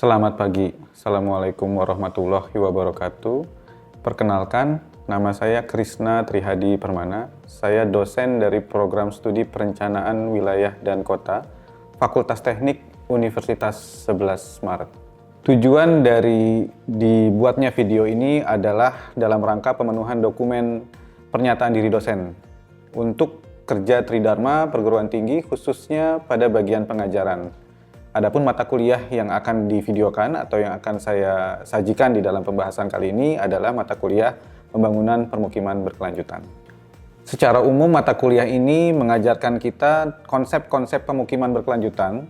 Selamat pagi, Assalamualaikum warahmatullahi wabarakatuh. Perkenalkan, nama saya Krisna Trihadi Permana. Saya dosen dari Program Studi Perencanaan Wilayah dan Kota, Fakultas Teknik Universitas 11 Maret. Tujuan dari dibuatnya video ini adalah dalam rangka pemenuhan dokumen pernyataan diri dosen untuk kerja Tridharma perguruan tinggi khususnya pada bagian pengajaran. Adapun mata kuliah yang akan divideokan atau yang akan saya sajikan di dalam pembahasan kali ini adalah mata kuliah Pembangunan Permukiman Berkelanjutan. Secara umum mata kuliah ini mengajarkan kita konsep-konsep pemukiman berkelanjutan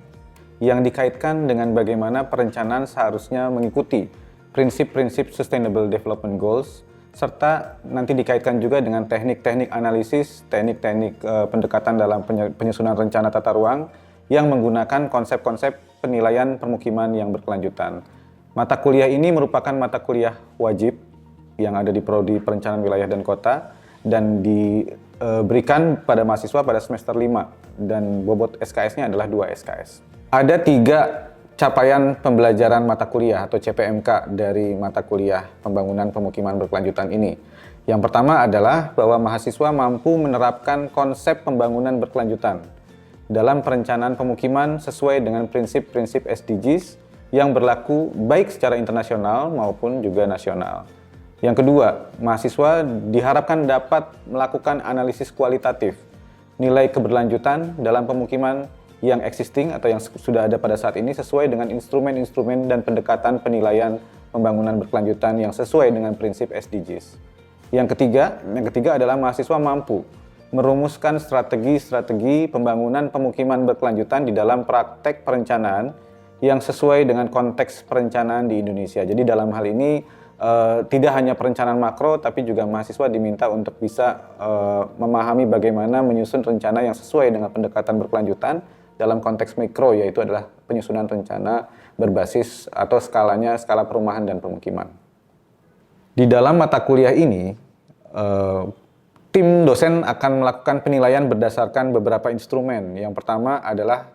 yang dikaitkan dengan bagaimana perencanaan seharusnya mengikuti prinsip-prinsip Sustainable Development Goals, serta nanti dikaitkan juga dengan teknik-teknik analisis, teknik-teknik pendekatan dalam penyusunan rencana tata ruang yang menggunakan konsep-konsep penilaian permukiman yang berkelanjutan. Mata kuliah ini merupakan mata kuliah wajib yang ada di Prodi Perencanaan Wilayah dan Kota dan diberikan pada mahasiswa pada semester 5 dan bobot SKS-nya adalah 2 SKS. Ada 3 capaian pembelajaran mata kuliah atau CPMK dari mata kuliah Pembangunan Pemukiman Berkelanjutan ini. Yang pertama adalah bahwa mahasiswa mampu menerapkan konsep pembangunan berkelanjutan dalam perencanaan pemukiman sesuai dengan prinsip-prinsip SDGs yang berlaku baik secara internasional maupun juga nasional. Yang kedua, mahasiswa diharapkan dapat melakukan analisis kualitatif nilai keberlanjutan dalam pemukiman yang existing atau yang sudah ada pada saat ini sesuai dengan instrumen-instrumen dan pendekatan penilaian pembangunan berkelanjutan yang sesuai dengan prinsip SDGs. Yang ketiga adalah mahasiswa mampu merumuskan strategi-strategi pembangunan pemukiman berkelanjutan di dalam praktek perencanaan yang sesuai dengan konteks perencanaan di Indonesia. Jadi dalam hal ini tidak hanya perencanaan makro, tapi juga mahasiswa diminta untuk bisa memahami bagaimana menyusun rencana yang sesuai dengan pendekatan berkelanjutan dalam konteks mikro, yaitu adalah penyusunan rencana berbasis atau skalanya skala perumahan dan pemukiman. Di dalam mata kuliah ini, tim dosen akan melakukan penilaian berdasarkan beberapa instrumen. Yang pertama adalah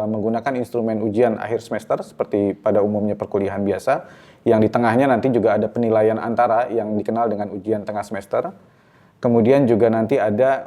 menggunakan instrumen ujian akhir semester seperti pada umumnya perkuliahan biasa. Yang di tengahnya nanti juga ada penilaian antara yang dikenal dengan ujian tengah semester. Kemudian juga nanti ada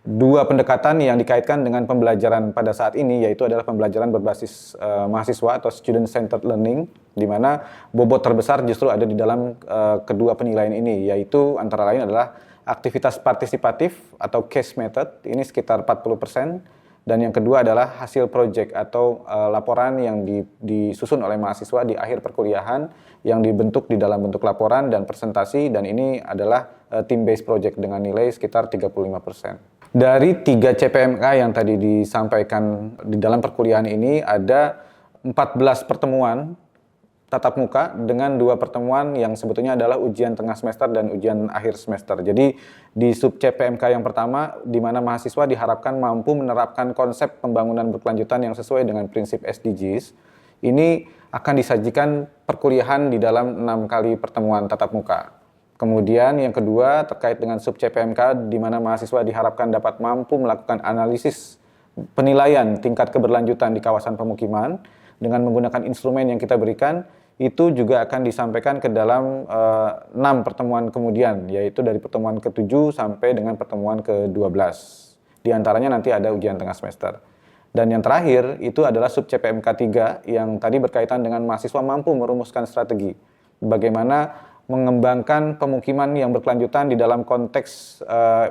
2 pendekatan yang dikaitkan dengan pembelajaran pada saat ini, yaitu adalah pembelajaran berbasis mahasiswa atau student-centered learning, di mana bobot terbesar justru ada di dalam kedua penilaian ini, yaitu antara lain adalah aktivitas partisipatif atau case method, ini sekitar 40%, dan yang kedua adalah hasil project atau laporan yang disusun oleh mahasiswa di akhir perkuliahan yang dibentuk di dalam bentuk laporan dan presentasi, dan ini adalah team based project dengan nilai sekitar 35%. Dari 3 CPMK yang tadi disampaikan di dalam perkuliahan ini ada 14 pertemuan tatap muka dengan 2 pertemuan yang sebetulnya adalah ujian tengah semester dan ujian akhir semester. Jadi di sub CPMK yang pertama, di mana mahasiswa diharapkan mampu menerapkan konsep pembangunan berkelanjutan yang sesuai dengan prinsip SDGs, ini akan disajikan perkuliahan di dalam 6 kali pertemuan tatap muka. Kemudian yang kedua terkait dengan sub CPMK, di mana mahasiswa diharapkan dapat mampu melakukan analisis penilaian tingkat keberlanjutan di kawasan pemukiman dengan menggunakan instrumen yang kita berikan. Itu juga akan disampaikan ke dalam 6 pertemuan kemudian, yaitu dari pertemuan ke-7 sampai dengan pertemuan ke-12. Di antaranya nanti ada ujian tengah semester. Dan yang terakhir itu adalah sub CPMK 3 yang tadi berkaitan dengan mahasiswa mampu merumuskan strategi bagaimana mengembangkan pemukiman yang berkelanjutan di dalam konteks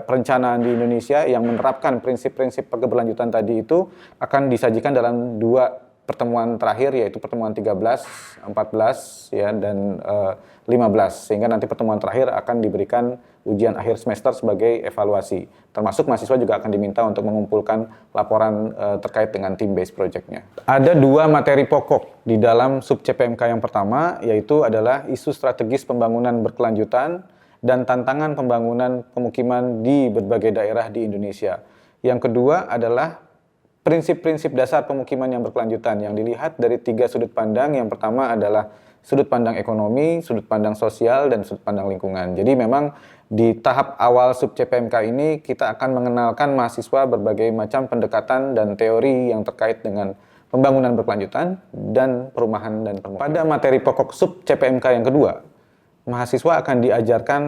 perencanaan di Indonesia yang menerapkan prinsip-prinsip keberlanjutan tadi itu akan disajikan dalam 2 pertemuan terakhir, yaitu pertemuan 13, 14 ya, dan 15, sehingga nanti pertemuan terakhir akan diberikan ujian akhir semester sebagai evaluasi. Termasuk mahasiswa juga akan diminta untuk mengumpulkan laporan terkait dengan team based project-nya. Ada 2 materi pokok di dalam sub CPMK yang pertama, yaitu adalah isu strategis pembangunan berkelanjutan dan tantangan pembangunan pemukiman di berbagai daerah di Indonesia. Yang kedua adalah prinsip-prinsip dasar pemukiman yang berkelanjutan yang dilihat dari 3 sudut pandang. Yang pertama adalah sudut pandang ekonomi, sudut pandang sosial, dan sudut pandang lingkungan. Jadi memang di tahap awal sub CPMK ini kita akan mengenalkan mahasiswa berbagai macam pendekatan dan teori yang terkait dengan pembangunan berkelanjutan, dan perumahan dan permukiman. Pada materi pokok sub CPMK yang kedua, mahasiswa akan diajarkan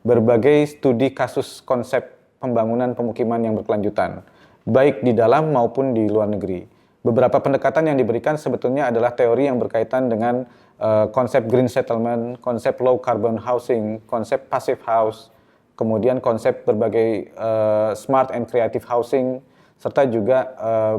berbagai studi kasus konsep pembangunan pemukiman yang berkelanjutan, baik di dalam maupun di luar negeri. Beberapa pendekatan yang diberikan sebetulnya adalah teori yang berkaitan dengan konsep green settlement, konsep low carbon housing, konsep passive house, kemudian konsep berbagai smart and creative housing, serta juga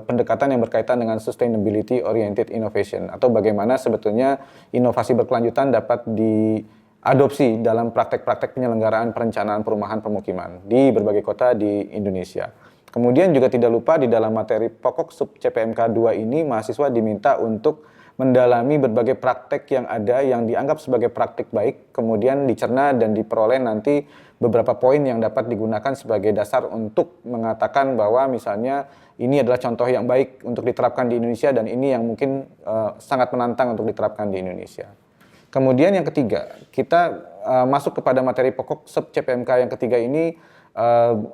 pendekatan yang berkaitan dengan sustainability oriented innovation, atau bagaimana sebetulnya inovasi berkelanjutan dapat diadopsi dalam praktek-praktek penyelenggaraan perencanaan perumahan pemukiman di berbagai kota di Indonesia. Kemudian juga tidak lupa di dalam materi pokok sub CPMK 2 ini mahasiswa diminta untuk mendalami berbagai praktek yang ada yang dianggap sebagai praktik baik, kemudian dicerna dan diperoleh nanti beberapa poin yang dapat digunakan sebagai dasar untuk mengatakan bahwa misalnya ini adalah contoh yang baik untuk diterapkan di Indonesia dan ini yang mungkin sangat menantang untuk diterapkan di Indonesia. Kemudian yang ketiga, kita masuk kepada materi pokok sub CPMK yang ketiga ini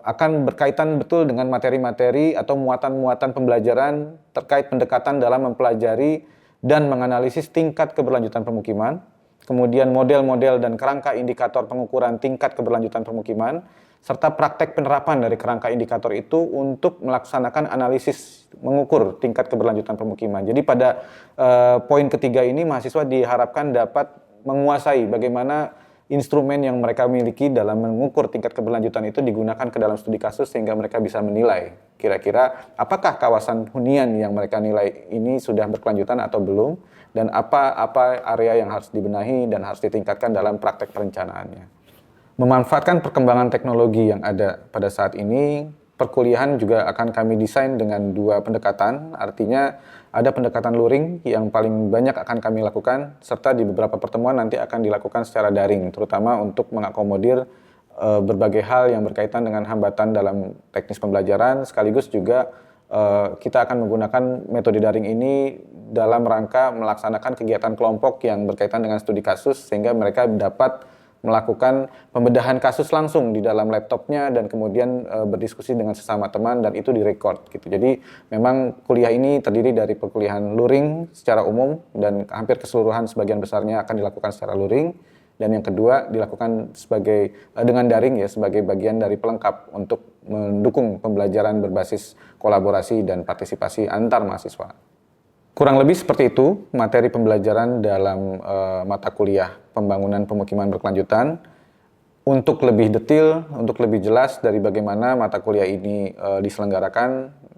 akan berkaitan betul dengan materi-materi atau muatan-muatan pembelajaran terkait pendekatan dalam mempelajari dan menganalisis tingkat keberlanjutan pemukiman, kemudian model-model dan kerangka indikator pengukuran tingkat keberlanjutan pemukiman, serta praktek penerapan dari kerangka indikator itu untuk melaksanakan analisis mengukur tingkat keberlanjutan pemukiman. Jadi pada poin ketiga ini mahasiswa diharapkan dapat menguasai bagaimana instrumen yang mereka miliki dalam mengukur tingkat keberlanjutan itu digunakan ke dalam studi kasus sehingga mereka bisa menilai kira-kira apakah kawasan hunian yang mereka nilai ini sudah berkelanjutan atau belum, dan apa area yang harus dibenahi dan harus ditingkatkan dalam praktek perencanaannya. Memanfaatkan perkembangan teknologi yang ada pada saat ini, perkuliahan juga akan kami desain dengan dua pendekatan, artinya ada pendekatan luring yang paling banyak akan kami lakukan, serta di beberapa pertemuan nanti akan dilakukan secara daring, terutama untuk mengakomodir berbagai hal yang berkaitan dengan hambatan dalam teknis pembelajaran, sekaligus juga kita akan menggunakan metode daring ini dalam rangka melaksanakan kegiatan kelompok yang berkaitan dengan studi kasus, sehingga mereka dapat melakukan pembedahan kasus langsung di dalam laptopnya dan kemudian berdiskusi dengan sesama teman dan itu direcord gitu. Jadi memang kuliah ini terdiri dari perkuliahan luring secara umum dan hampir keseluruhan sebagian besarnya akan dilakukan secara luring, dan yang kedua dilakukan sebagai dengan daring ya, sebagai bagian dari pelengkap untuk mendukung pembelajaran berbasis kolaborasi dan partisipasi antar mahasiswa. Kurang lebih seperti itu materi pembelajaran dalam mata kuliah pembangunan pemukiman berkelanjutan. Untuk lebih detail, untuk lebih jelas dari bagaimana mata kuliah ini diselenggarakan,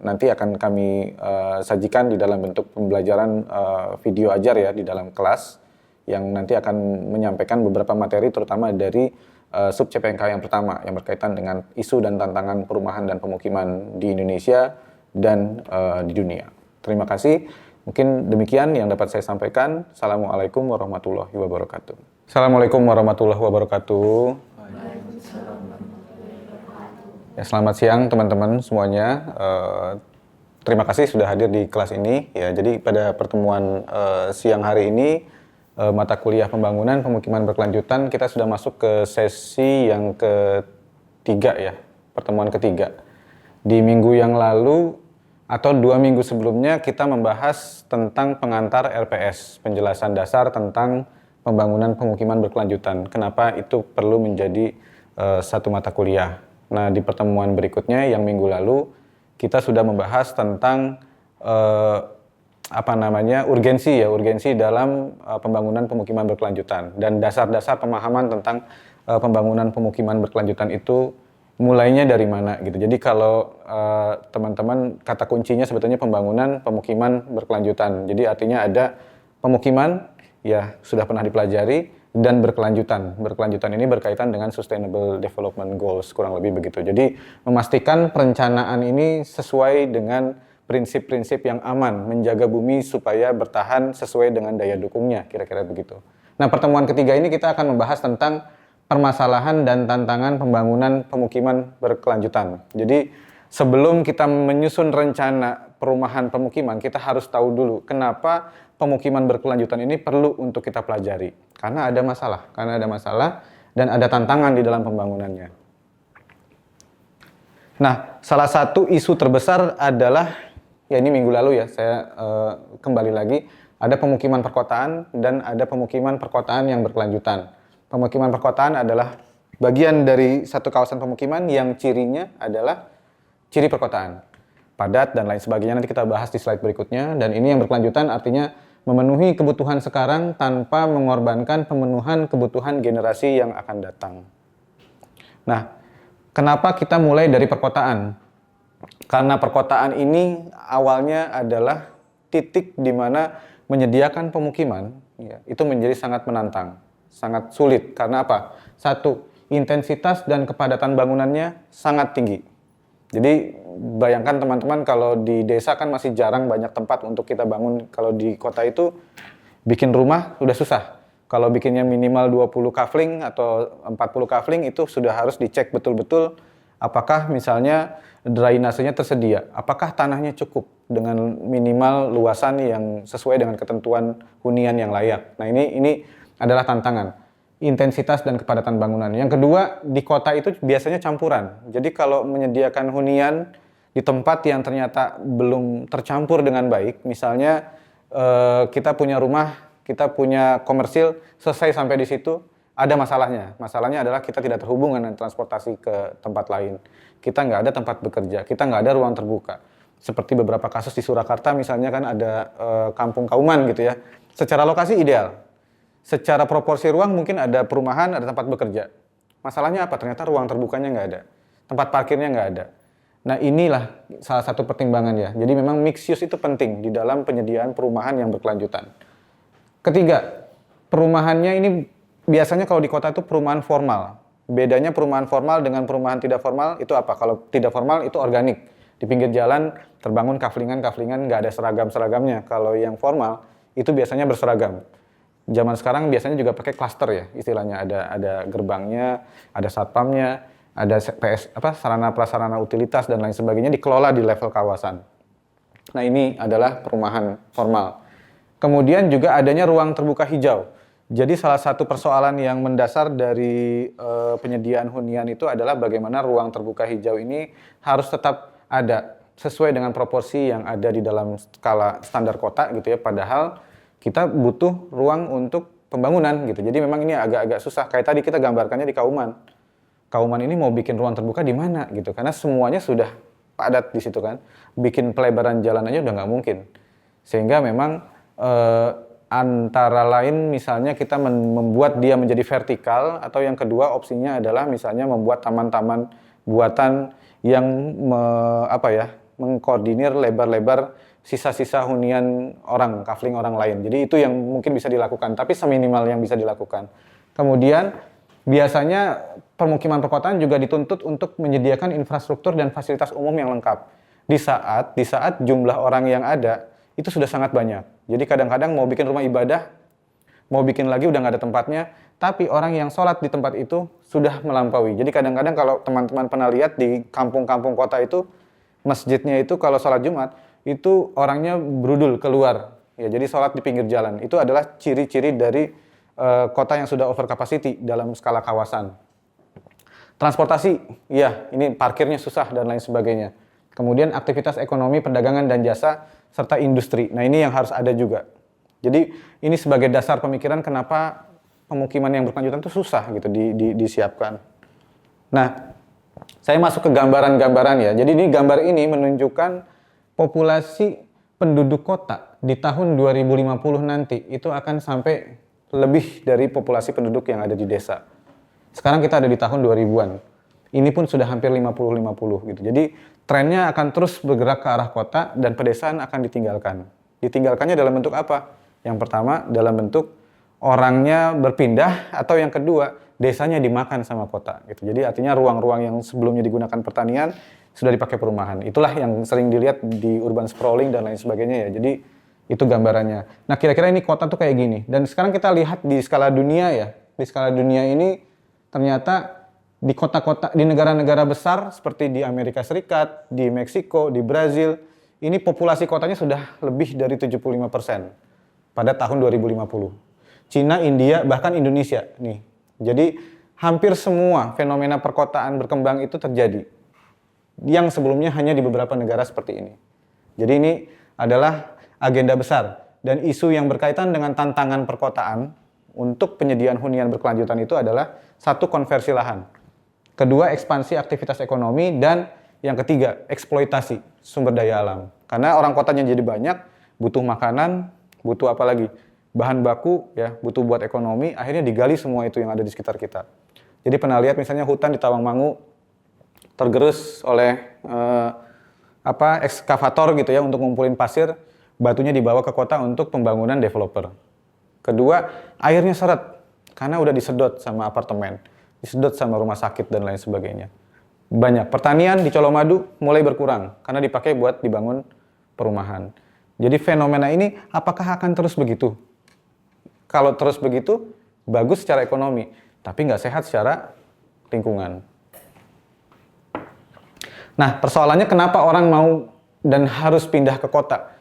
nanti akan kami sajikan di dalam bentuk pembelajaran video ajar ya di dalam kelas, yang nanti akan menyampaikan beberapa materi terutama dari sub CPMK yang pertama yang berkaitan dengan isu dan tantangan perumahan dan pemukiman di Indonesia dan di dunia. Terima kasih. Mungkin demikian yang dapat saya sampaikan. Assalamualaikum warahmatullahi wabarakatuh. Assalamualaikum warahmatullahi wabarakatuh. Ya, selamat siang teman-teman semuanya. Terima kasih sudah hadir di kelas ini. Ya, jadi pada pertemuan siang hari ini mata kuliah pembangunan pemukiman berkelanjutan kita sudah masuk ke sesi yang ketiga ya, pertemuan ketiga. Di minggu yang lalu atau 2 minggu sebelumnya kita membahas tentang pengantar RPS, penjelasan dasar tentang pembangunan pemukiman berkelanjutan. Kenapa itu perlu menjadi satu mata kuliah. Nah, di pertemuan berikutnya yang minggu lalu kita sudah membahas tentang urgensi dalam pembangunan pemukiman berkelanjutan dan dasar-dasar pemahaman tentang pembangunan pemukiman berkelanjutan itu mulainya dari mana gitu. Jadi kalau teman-teman kata kuncinya sebetulnya pembangunan pemukiman berkelanjutan. Jadi artinya ada pemukiman ya sudah pernah dipelajari dan berkelanjutan. Berkelanjutan ini berkaitan dengan Sustainable Development Goals kurang lebih begitu. Jadi memastikan perencanaan ini sesuai dengan prinsip-prinsip yang aman, menjaga bumi supaya bertahan sesuai dengan daya dukungnya, kira-kira begitu. Nah, pertemuan ketiga ini kita akan membahas tentang permasalahan dan tantangan pembangunan pemukiman berkelanjutan. Jadi sebelum kita menyusun rencana perumahan pemukiman, kita harus tahu dulu kenapa pemukiman berkelanjutan ini perlu untuk kita pelajari. Karena ada masalah dan ada tantangan di dalam pembangunannya. Nah, salah satu isu terbesar adalah ya ini minggu lalu ya, saya kembali lagi, ada pemukiman perkotaan dan ada pemukiman perkotaan yang berkelanjutan. Pemukiman perkotaan adalah bagian dari satu kawasan pemukiman yang cirinya adalah ciri perkotaan. Padat dan lain sebagainya, nanti kita bahas di slide berikutnya. Dan ini yang berkelanjutan artinya memenuhi kebutuhan sekarang tanpa mengorbankan pemenuhan kebutuhan generasi yang akan datang. Nah, kenapa kita mulai dari perkotaan? Karena perkotaan ini awalnya adalah titik di mana menyediakan pemukiman, ya, itu menjadi sangat menantang, sangat sulit. Karena apa? Satu, intensitas dan kepadatan bangunannya sangat tinggi. Jadi bayangkan teman-teman, kalau di desa kan masih jarang banyak tempat untuk kita bangun. Kalau di kota itu bikin rumah udah susah. Kalau bikinnya minimal 20 kafling atau 40 kafling itu sudah harus dicek betul-betul apakah misalnya drainasenya tersedia, apakah tanahnya cukup dengan minimal luasan yang sesuai dengan ketentuan hunian yang layak. Nah, ini adalah tantangan. Intensitas dan kepadatan bangunan. Yang kedua, di kota itu biasanya campuran. Jadi kalau menyediakan hunian di tempat yang ternyata belum tercampur dengan baik, misalnya kita punya rumah, kita punya komersil, selesai sampai di situ, ada masalahnya. Masalahnya adalah kita tidak terhubung dengan transportasi ke tempat lain. Kita nggak ada tempat bekerja, kita nggak ada ruang terbuka. Seperti beberapa kasus di Surakarta misalnya kan ada kampung Kauman gitu ya. Secara lokasi ideal. Secara proporsi ruang mungkin ada perumahan, ada tempat bekerja. Masalahnya apa? Ternyata ruang terbukanya nggak ada. Tempat parkirnya nggak ada. Nah, inilah salah satu pertimbangan ya. Jadi memang mixed use itu penting di dalam penyediaan perumahan yang berkelanjutan. Ketiga, perumahannya ini biasanya kalau di kota itu perumahan formal. Bedanya perumahan formal dengan perumahan tidak formal itu apa? Kalau tidak formal itu organik. Di pinggir jalan terbangun kaflingan-kaflingan, nggak ada seragam-seragamnya. Kalau yang formal itu biasanya berseragam. Zaman sekarang biasanya juga pakai klaster ya, istilahnya ada gerbangnya, ada satpamnya, ada sarana prasarana utilitas dan lain sebagainya dikelola di level kawasan. Nah, ini adalah perumahan formal. Kemudian juga adanya ruang terbuka hijau. Jadi salah satu persoalan yang mendasar dari penyediaan hunian itu adalah bagaimana ruang terbuka hijau ini harus tetap ada sesuai dengan proporsi yang ada di dalam skala standar kota gitu ya. Padahal kita butuh ruang untuk pembangunan gitu. Jadi memang ini agak-agak susah. Kayak tadi kita gambarkannya di Kauman. Kauman ini mau bikin ruang terbuka di mana gitu. Karena semuanya sudah padat di situ kan. Bikin pelebaran jalan aja udah nggak mungkin. Sehingga memang antara lain misalnya kita membuat dia menjadi vertikal, atau yang kedua opsinya adalah misalnya membuat taman-taman buatan yang mengkoordinir lebar-lebar sisa-sisa hunian orang, kafling orang lain. Jadi itu yang mungkin bisa dilakukan, tapi seminimal yang bisa dilakukan. Kemudian biasanya permukiman perkotaan juga dituntut untuk menyediakan infrastruktur dan fasilitas umum yang lengkap. Di saat jumlah orang yang ada itu sudah sangat banyak. Jadi kadang-kadang mau bikin rumah ibadah, mau bikin lagi udah nggak ada tempatnya, tapi orang yang sholat di tempat itu sudah melampaui. Jadi kadang-kadang kalau teman-teman pernah lihat di kampung-kampung kota itu, masjidnya itu kalau sholat Jumat, itu orangnya berudul keluar. Ya, jadi sholat di pinggir jalan. Itu adalah ciri-ciri dari kota yang sudah over capacity dalam skala kawasan. Transportasi, ya ini parkirnya susah dan lain sebagainya. Kemudian aktivitas ekonomi, perdagangan dan jasa, serta industri. Nah, ini yang harus ada juga. Jadi ini sebagai dasar pemikiran kenapa pemukiman yang berkelanjutan itu susah gitu disiapkan. Nah, saya masuk ke gambaran-gambaran ya. Jadi ini gambar ini menunjukkan populasi penduduk kota di tahun 2050 nanti itu akan sampai lebih dari populasi penduduk yang ada di desa. Sekarang kita ada di tahun 2000-an. Ini pun sudah hampir 50-50 gitu. Jadi trennya akan terus bergerak ke arah kota dan pedesaan akan ditinggalkan. Ditinggalkannya dalam bentuk apa? Yang pertama dalam bentuk orangnya berpindah, atau yang kedua desanya dimakan sama kota gitu. Jadi artinya ruang-ruang yang sebelumnya digunakan pertanian sudah dipakai perumahan. Itulah yang sering dilihat di urban sprawling dan lain sebagainya ya. Jadi itu gambarannya. Nah, kira-kira ini kota tuh kayak gini. Dan sekarang kita lihat di skala dunia ya. Di skala dunia ini ternyata di kota-kota, di negara-negara besar seperti di Amerika Serikat, di Meksiko, di Brazil, ini populasi kotanya sudah lebih dari 75% pada tahun 2050. Cina, India, bahkan Indonesia nih. Jadi hampir semua fenomena perkotaan berkembang itu terjadi. Yang sebelumnya hanya di beberapa negara seperti ini. Jadi ini adalah agenda besar dan isu yang berkaitan dengan tantangan perkotaan untuk penyediaan hunian berkelanjutan itu adalah satu, konversi lahan, kedua, ekspansi aktivitas ekonomi, dan yang ketiga, eksploitasi sumber daya alam. Karena orang kotanya jadi banyak, butuh makanan, butuh apa lagi? Bahan baku, ya, butuh buat ekonomi, akhirnya digali semua itu yang ada di sekitar kita. Jadi pernah lihat misalnya hutan di Tawangmangu tergerus oleh ekskavator gitu ya untuk ngumpulin pasir, batunya dibawa ke kota untuk pembangunan developer. Kedua, airnya seret karena udah disedot sama apartemen, disedot sama rumah sakit dan lain sebagainya. Banyak pertanian di Colomadu mulai berkurang karena dipakai buat dibangun perumahan. Jadi fenomena ini apakah akan terus begitu? Kalau terus begitu, bagus secara ekonomi, tapi nggak sehat secara lingkungan. Nah, persoalannya kenapa orang mau dan harus pindah ke kota?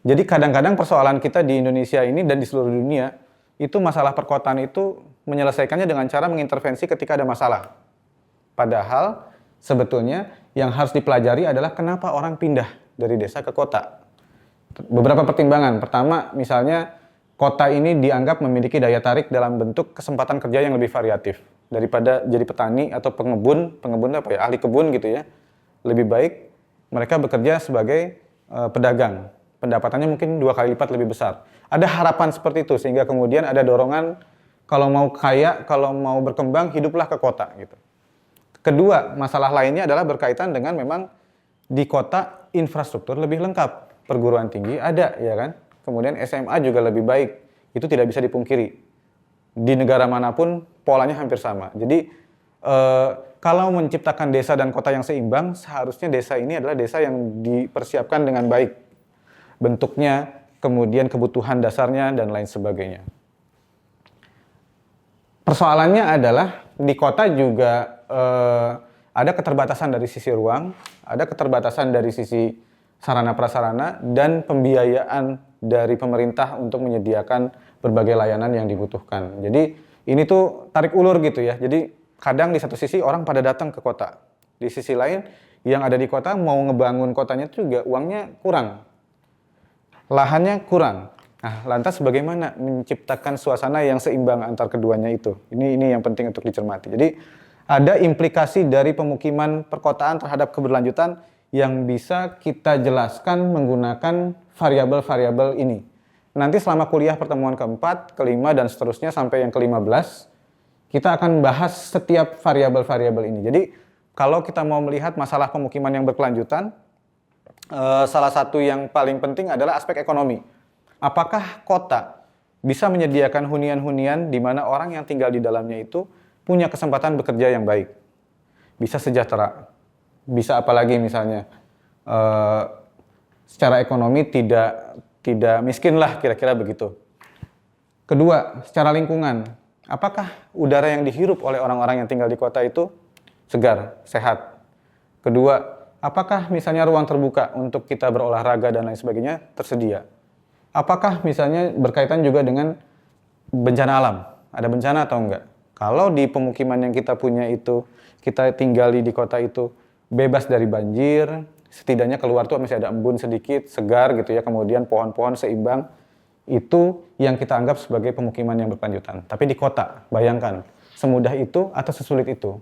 Jadi kadang-kadang persoalan kita di Indonesia ini dan di seluruh dunia, itu masalah perkotaan itu menyelesaikannya dengan cara mengintervensi ketika ada masalah. Padahal sebetulnya yang harus dipelajari adalah kenapa orang pindah dari desa ke kota. Beberapa pertimbangan. Pertama, misalnya kota ini dianggap memiliki daya tarik dalam bentuk kesempatan kerja yang lebih variatif daripada jadi petani atau pengebun ahli kebun gitu ya. Lebih baik mereka bekerja sebagai pedagang. Pendapatannya mungkin 2 kali lipat lebih besar. Ada harapan seperti itu sehingga kemudian ada dorongan kalau mau kaya, kalau mau berkembang, hiduplah ke kota gitu. Kedua, masalah lainnya adalah berkaitan dengan memang di kota infrastruktur lebih lengkap. Perguruan tinggi ada, ya kan? Kemudian SMA juga lebih baik. Itu tidak bisa dipungkiri. Di negara manapun polanya hampir sama. Jadi kalau menciptakan desa dan kota yang seimbang, seharusnya desa ini adalah desa yang dipersiapkan dengan baik. Bentuknya, kemudian kebutuhan dasarnya, dan lain sebagainya. Persoalannya adalah di kota juga ada keterbatasan dari sisi ruang, ada keterbatasan dari sisi sarana prasarana, dan pembiayaan dari pemerintah untuk menyediakan berbagai layanan yang dibutuhkan. Jadi ini tuh tarik ulur gitu ya. Jadi kadang di satu sisi orang pada datang ke kota, di sisi lain yang ada di kota mau ngebangun kotanya itu juga uangnya kurang, lahannya kurang. Nah, lantas bagaimana menciptakan suasana yang seimbang antar keduanya itu? Ini yang penting untuk dicermati. Jadi ada implikasi dari pemukiman perkotaan terhadap keberlanjutan yang bisa kita jelaskan menggunakan variabel-variabel ini. Nanti selama kuliah pertemuan keempat, kelima, dan seterusnya sampai yang ke-15, kita akan bahas setiap variabel-variabel ini. Jadi kalau kita mau melihat masalah pemukiman yang berkelanjutan, salah satu yang paling penting adalah aspek ekonomi. Apakah kota bisa menyediakan hunian-hunian di mana orang yang tinggal di dalamnya itu punya kesempatan bekerja yang baik, bisa sejahtera, bisa apalagi misalnya secara ekonomi tidak miskin lah, kira-kira begitu. Kedua, secara lingkungan, apakah udara yang dihirup oleh orang-orang yang tinggal di kota itu segar, sehat? Kedua, apakah misalnya ruang terbuka untuk kita berolahraga dan lain sebagainya tersedia? Apakah misalnya berkaitan juga dengan bencana alam? Ada bencana atau enggak? Kalau di pemukiman yang kita punya itu, kita tinggali di kota itu bebas dari banjir, setidaknya keluar tuh masih ada embun sedikit, segar gitu ya, kemudian pohon-pohon seimbang, itu yang kita anggap sebagai pemukiman yang berkelanjutan. Tapi di kota, bayangkan, semudah itu atau sesulit itu?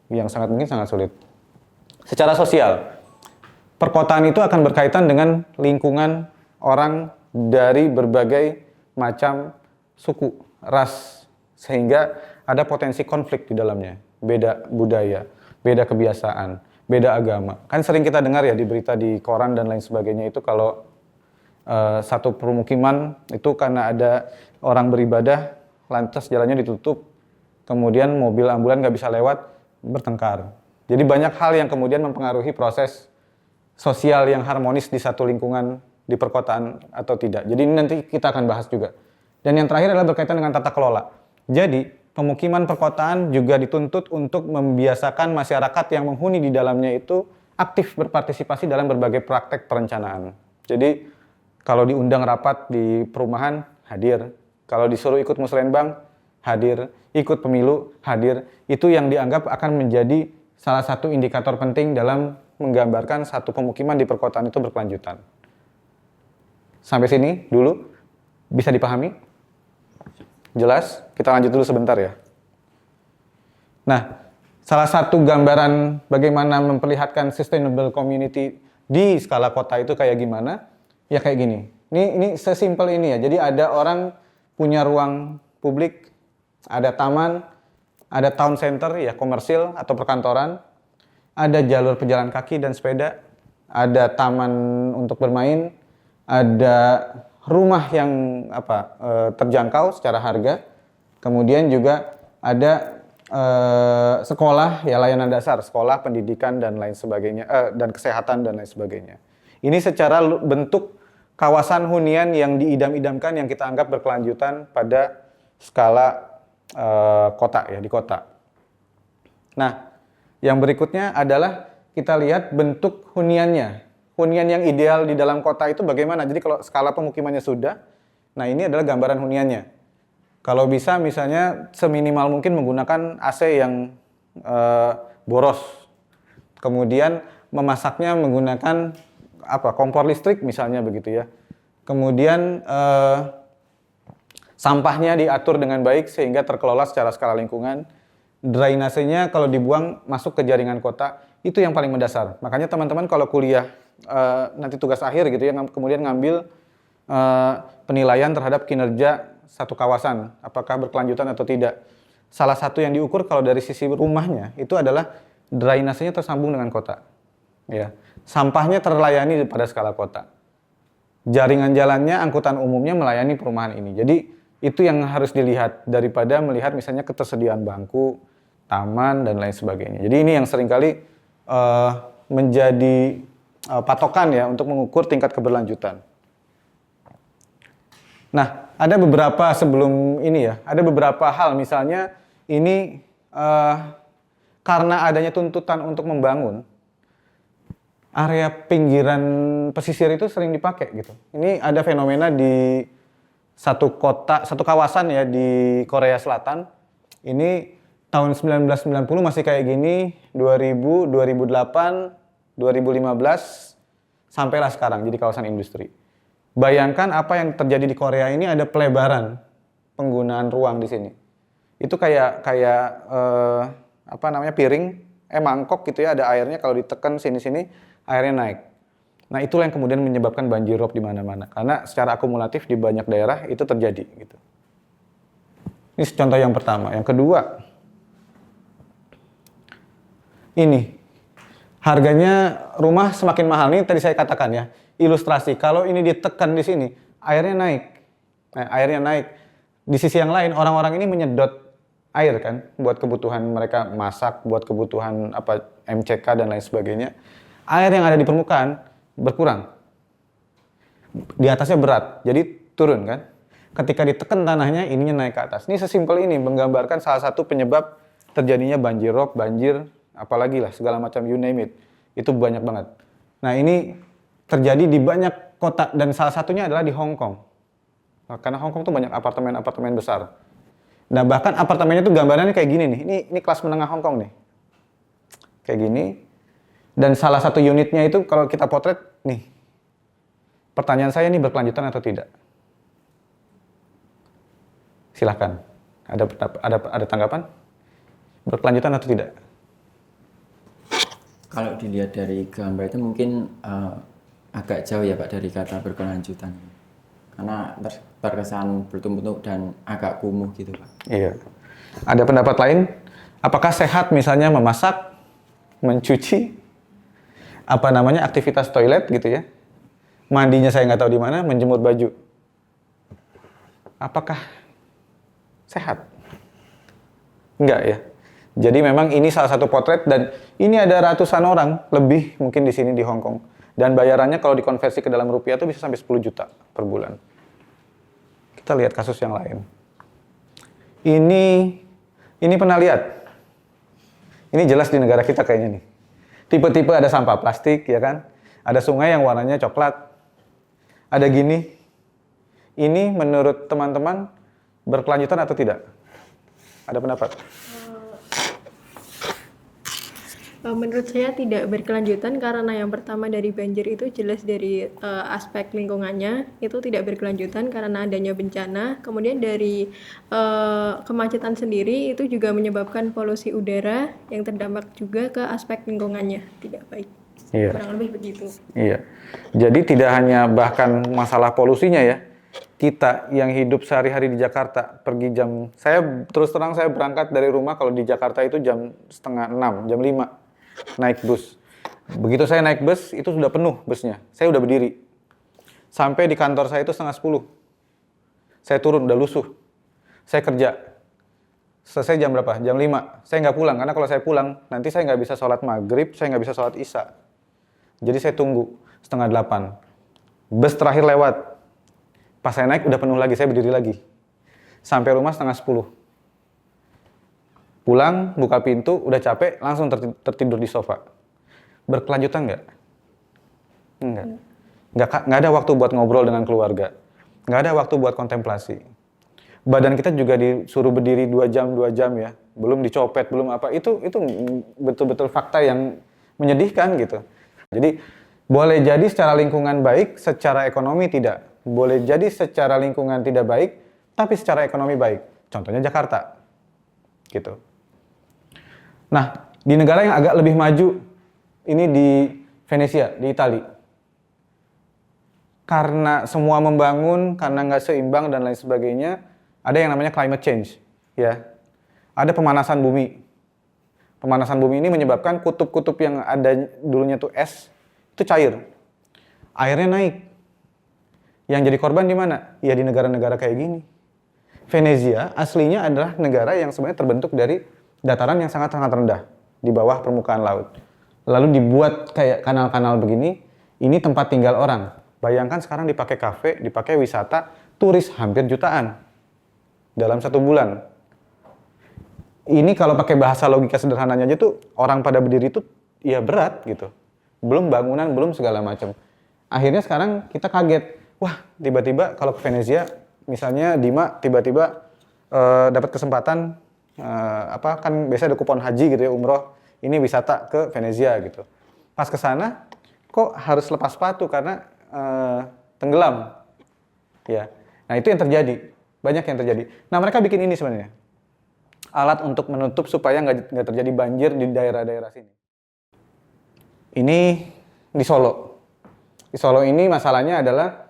Yang sangat mungkin sangat sulit. Secara sosial, perkotaan itu akan berkaitan dengan lingkungan orang dari berbagai macam suku, ras, sehingga ada potensi konflik di dalamnya. Beda budaya, beda kebiasaan, beda agama. Kan sering kita dengar ya di berita di koran dan lain sebagainya itu kalau satu permukiman itu karena ada orang beribadah, lantas jalannya ditutup, kemudian mobil ambulan nggak bisa lewat, bertengkar. Jadi banyak hal yang kemudian mempengaruhi proses sosial yang harmonis di satu lingkungan di perkotaan atau tidak. Jadi ini nanti kita akan bahas juga. Dan yang terakhir adalah berkaitan dengan tata kelola. Jadi pemukiman perkotaan juga dituntut untuk membiasakan masyarakat yang menghuni di dalamnya itu aktif berpartisipasi dalam berbagai praktek perencanaan. Jadi kalau diundang rapat di perumahan, hadir. Kalau disuruh ikut musrenbang, hadir. Ikut pemilu, hadir. Itu yang dianggap akan menjadi salah satu indikator penting dalam menggambarkan satu pemukiman di perkotaan itu berkelanjutan. Sampai sini dulu bisa dipahami? Jelas? Kita lanjut dulu sebentar ya. Nah, salah satu gambaran bagaimana memperlihatkan sustainable community di skala kota itu kayak gimana? Ya kayak gini. Ini sesimpel ini ya. Jadi ada orang punya ruang publik, ada taman, ada town center ya komersil atau perkantoran, ada jalur pejalan kaki dan sepeda, ada taman untuk bermain, ada rumah yang terjangkau secara harga, kemudian juga ada sekolah ya layanan dasar, sekolah, pendidikan dan lain sebagainya, dan kesehatan dan lain sebagainya. Ini secara bentuk kawasan hunian yang diidam-idamkan yang kita anggap berkelanjutan pada skala kota ya, di kota. Nah, yang berikutnya adalah kita lihat bentuk huniannya. Hunian yang ideal di dalam kota itu bagaimana? Jadi kalau skala pemukimannya sudah, nah ini adalah gambaran huniannya. Kalau bisa misalnya seminimal mungkin menggunakan AC yang boros. Kemudian memasaknya menggunakan kompor listrik misalnya begitu ya. Kemudian sampahnya diatur dengan baik sehingga terkelola secara skala lingkungan. Drainasenya kalau dibuang masuk ke jaringan kota, itu yang paling mendasar. Makanya teman-teman kalau kuliah nanti tugas akhir gitu ya, kemudian ngambil penilaian terhadap kinerja satu kawasan, apakah berkelanjutan atau tidak. Salah satu yang diukur kalau dari sisi rumahnya itu adalah drainasenya tersambung dengan kota. Ya. Sampahnya terlayani pada skala kota. Jaringan jalannya, angkutan umumnya melayani perumahan ini. Jadi itu yang harus dilihat daripada melihat misalnya ketersediaan bangku, taman dan lain sebagainya. Jadi ini yang seringkali menjadi patokan ya untuk mengukur tingkat keberlanjutan. Nah, ada beberapa sebelum ini ya, ada beberapa hal misalnya ini karena adanya tuntutan untuk membangun area pinggiran pesisir itu sering dipakai gitu. Ini ada fenomena di satu kawasan ya di Korea Selatan. Ini tahun 1990 masih kayak gini, 2000, 2008, 2015 sampailah sekarang jadi kawasan industri. Bayangkan apa yang terjadi di Korea ini, ada pelebaran penggunaan ruang di sini. Itu kayak piring, mangkok gitu ya, ada airnya kalau ditekan sini-sini airnya naik. Nah, itulah yang kemudian menyebabkan banjir rob di mana-mana. Karena secara akumulatif di banyak daerah itu terjadi gitu. Ini contoh yang pertama. Yang kedua, ini harganya rumah semakin mahal. Ini tadi saya katakan ya, ilustrasi. Kalau ini ditekan di sini, airnya naik. Nah, airnya naik. Di sisi yang lain, orang-orang ini menyedot air kan, buat kebutuhan mereka masak, buat kebutuhan MCK dan lain sebagainya. Air yang ada di permukaan berkurang. Di atasnya berat, jadi turun kan. Ketika ditekan tanahnya, ininya naik ke atas. Ini sesimpel ini menggambarkan salah satu penyebab terjadinya banjir rob, banjir, apalagi lah segala macam you name it. Itu banyak banget. Nah, ini terjadi di banyak kota dan salah satunya adalah di Hong Kong. Nah, karena Hong Kong tuh banyak apartemen-apartemen besar. Nah, bahkan apartemennya tuh gambarannya kayak gini nih. Ini kelas menengah Hong Kong nih. Kayak gini. Dan salah satu unitnya itu kalau kita potret nih. Pertanyaan saya ini berkelanjutan atau tidak? Silahkan. Ada tanggapan? Berkelanjutan atau tidak? Kalau dilihat dari gambar itu mungkin agak jauh ya Pak dari kata berkelanjutan. Karena terkesan bertumpuk dan agak kumuh gitu Pak. Iya. Ada pendapat lain? Apakah sehat misalnya memasak, mencuci, aktivitas toilet gitu ya? Mandinya saya nggak tahu di mana, menjemur baju. Apakah sehat? Enggak ya. Jadi memang ini salah satu potret dan ini ada ratusan orang lebih mungkin di sini di Hong Kong. Dan bayarannya kalau dikonversi ke dalam rupiah itu bisa sampai 10 juta per bulan. Kita lihat kasus yang lain. Ini pernah lihat? Ini jelas di negara kita kayaknya nih. Tipe-tipe ada sampah plastik ya kan? Ada sungai yang warnanya coklat. Ada gini. Ini menurut teman-teman berkelanjutan atau tidak? Ada pendapat? Menurut saya tidak berkelanjutan karena yang pertama dari banjir itu jelas dari aspek lingkungannya itu tidak berkelanjutan karena adanya bencana. Kemudian dari kemacetan sendiri itu juga menyebabkan polusi udara yang terdampak juga ke aspek lingkungannya tidak baik. Iya. Kurang lebih begitu. Iya. Jadi tidak hanya bahkan masalah polusinya ya. Kita yang hidup sehari-hari di Jakarta pergi saya terus terang saya berangkat dari rumah kalau di Jakarta itu jam 5:30, jam 5 naik bus. Begitu saya naik bus itu sudah penuh busnya. Saya udah berdiri. Sampai di kantor saya itu 9:30. Saya turun udah lusuh. Saya kerja. Selesai jam berapa? Jam 5. Saya nggak pulang karena kalau saya pulang nanti saya nggak bisa sholat maghrib, saya nggak bisa sholat isya. Jadi saya tunggu 7:30. Bus terakhir lewat. Pas saya naik udah penuh lagi, saya berdiri lagi. Sampai rumah 9:30. Pulang, buka pintu, udah capek, langsung tertidur di sofa. Berkelanjutan nggak? Enggak. Nggak ada waktu buat ngobrol dengan keluarga. Nggak ada waktu buat kontemplasi. Badan kita juga disuruh berdiri 2 jam ya. Belum dicopet, belum apa. Itu betul-betul fakta yang menyedihkan gitu. Jadi, boleh jadi secara lingkungan baik, secara ekonomi tidak. Boleh jadi secara lingkungan tidak baik, tapi secara ekonomi baik. Contohnya Jakarta. Gitu. Nah, di negara yang agak lebih maju, ini di Venesia, di Italia. Karena semua membangun, karena nggak seimbang dan lain sebagainya, ada yang namanya climate change. Ya. Ada pemanasan bumi. Pemanasan bumi ini menyebabkan kutub-kutub yang ada dulunya tuh es, itu cair. Airnya naik. Yang jadi korban di mana? Ya di negara-negara kayak gini. Venezia aslinya adalah negara yang sebenarnya terbentuk dari dataran yang sangat-sangat rendah di bawah permukaan laut. Lalu dibuat kayak kanal-kanal begini, ini tempat tinggal orang. Bayangkan sekarang dipakai kafe, dipakai wisata, turis hampir jutaan dalam 1 bulan. Ini kalau pakai bahasa logika sederhananya aja tuh orang pada berdiri itu ya berat gitu. Belum bangunan, belum segala macam. Akhirnya sekarang kita kaget. Wah, tiba-tiba kalau ke Venezia, misalnya Dima tiba-tiba dapat kesempatan kan biasanya ada kupon haji gitu ya, umroh, ini wisata ke Venezia gitu. Pas ke sana kok harus lepas sepatu karena tenggelam. Ya. Nah, itu yang terjadi. Banyak yang terjadi. Nah, mereka bikin ini sebenarnya. Alat untuk menutup supaya nggak terjadi banjir di daerah-daerah sini. Ini di Solo. Di Solo ini masalahnya adalah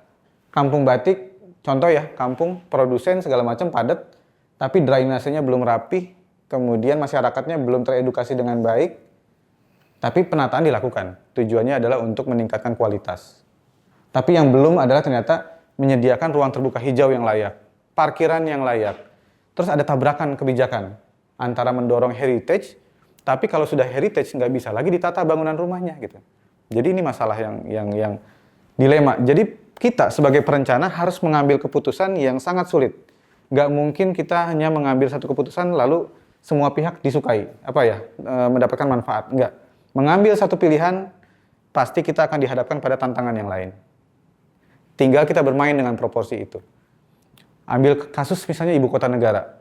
kampung batik, contoh ya, kampung produsen segala macam padat, tapi drainasenya belum rapi, kemudian masyarakatnya belum teredukasi dengan baik, tapi penataan dilakukan. Tujuannya adalah untuk meningkatkan kualitas. Tapi yang belum adalah ternyata menyediakan ruang terbuka hijau yang layak, parkiran yang layak. Terus ada tabrakan kebijakan antara mendorong heritage, tapi kalau sudah heritage nggak bisa lagi ditata bangunan rumahnya gitu. Jadi ini masalah yang dilema. Jadi kita sebagai perencana harus mengambil keputusan yang sangat sulit. Nggak mungkin kita hanya mengambil satu keputusan lalu semua pihak disukai, mendapatkan manfaat. Nggak. Mengambil satu pilihan, pasti kita akan dihadapkan pada tantangan yang lain. Tinggal kita bermain dengan proporsi itu. Ambil kasus misalnya ibu kota negara,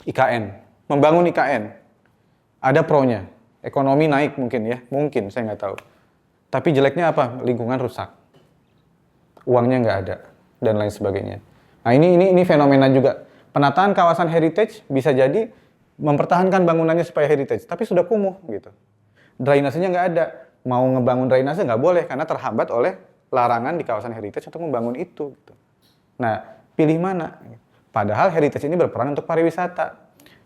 IKN. Membangun IKN, ada pro-nya. Ekonomi naik mungkin saya nggak tahu. Tapi jeleknya apa? Lingkungan rusak. Uangnya nggak ada, dan lain sebagainya. Nah ini fenomena juga. Penataan kawasan heritage bisa jadi mempertahankan bangunannya supaya heritage, tapi sudah kumuh gitu. Drainasenya nggak ada. Mau ngebangun drainase nggak boleh karena terhambat oleh larangan di kawasan heritage untuk membangun itu. Gitu. Nah, pilih mana? Padahal heritage ini berperan untuk pariwisata.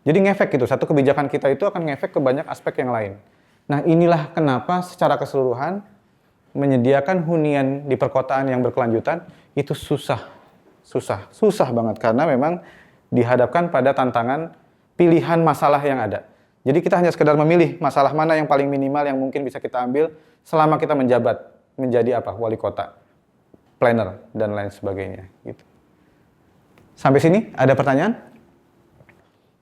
Jadi ngefek gitu, satu kebijakan kita itu akan ngefek ke banyak aspek yang lain. Nah inilah kenapa secara keseluruhan menyediakan hunian di perkotaan yang berkelanjutan itu susah banget karena memang dihadapkan pada tantangan pilihan masalah yang ada. Jadi kita hanya sekedar memilih masalah mana yang paling minimal yang mungkin bisa kita ambil selama kita menjabat menjadi wali kota, planner dan lain sebagainya gitu. Sampai sini ada pertanyaan?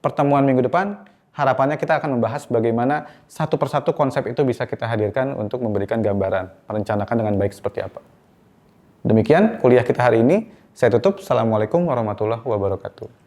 Pertemuan minggu depan harapannya kita akan membahas bagaimana satu persatu konsep itu bisa kita hadirkan untuk memberikan gambaran, merencanakan dengan baik seperti apa. Demikian kuliah kita hari ini. Saya tutup. Assalamualaikum warahmatullahi wabarakatuh.